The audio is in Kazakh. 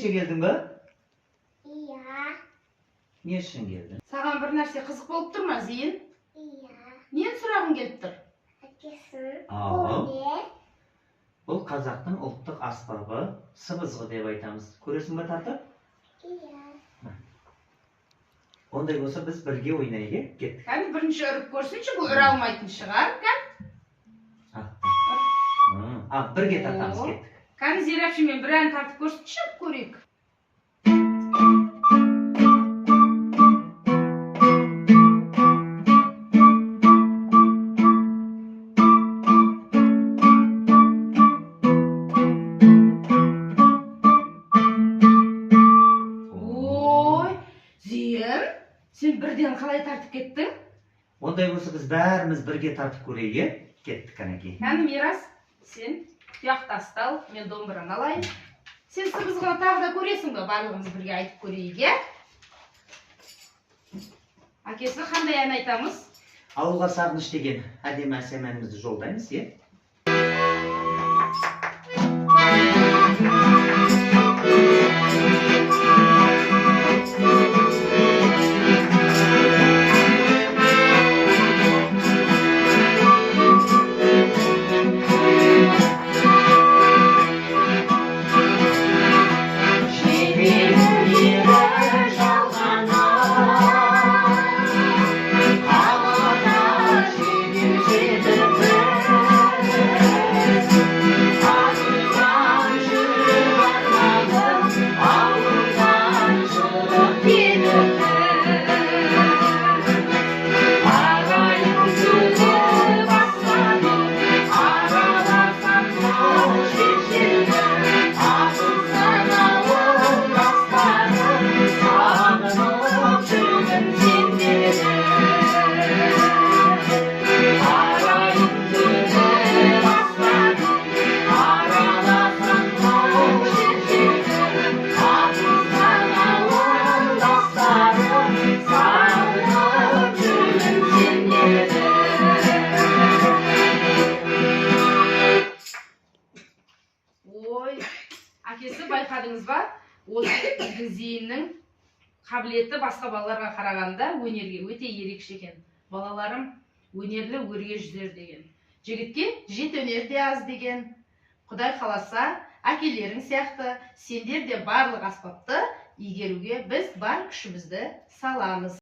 Бірінші келдің бі? Iya. Не үшін келдің? Саған бір нәрсе қызық болып тұр ма, Зейін? Iya. Нен сұрағың келіп тұр? Әкесін. Aa. Көре. Бұл қазақтың ұлттық аспабы сыбызғы деп айтамыз. Көресің бе тартып? Iya. Ондай болса біз бірге ойнайық, кеттік. Кәні бірінші үріп көрсінші, бұл үре алмайтын шығар, кән? Бірге тартамыз, кеттік. Кәні Зейір әпшемен бір ән тартып көрсінші, көрейік. Сен бірден қалай тартып кеттің? Ондай болса біз бәріміз бірге тартып көрейік, кеттік кәнекей. Кәні Мирас, сен тұяқтасты ал, мен домбыраны алайын. Сен сыбызғыны тағы да көресің бе? Барлығымыз бірге айтып көрейік, е? Әкесі қандай ән айтамыз? Ауылға сағыныш деген әдемі әсем әнімізді жолдаймыз, е? Әкесі байқадыңыз ба? Осы біздің Зейіннің қабілеті басқа балаларға қарағанда өнерге өте ерекше екен. Балаларым өнерлі өрге жүзер деген. Жігітке жет өнер де аз деген. Құдай қаласа, әкелерің сияқты сендер де барлық аспапты игеруге біз бар күшімізді саламыз.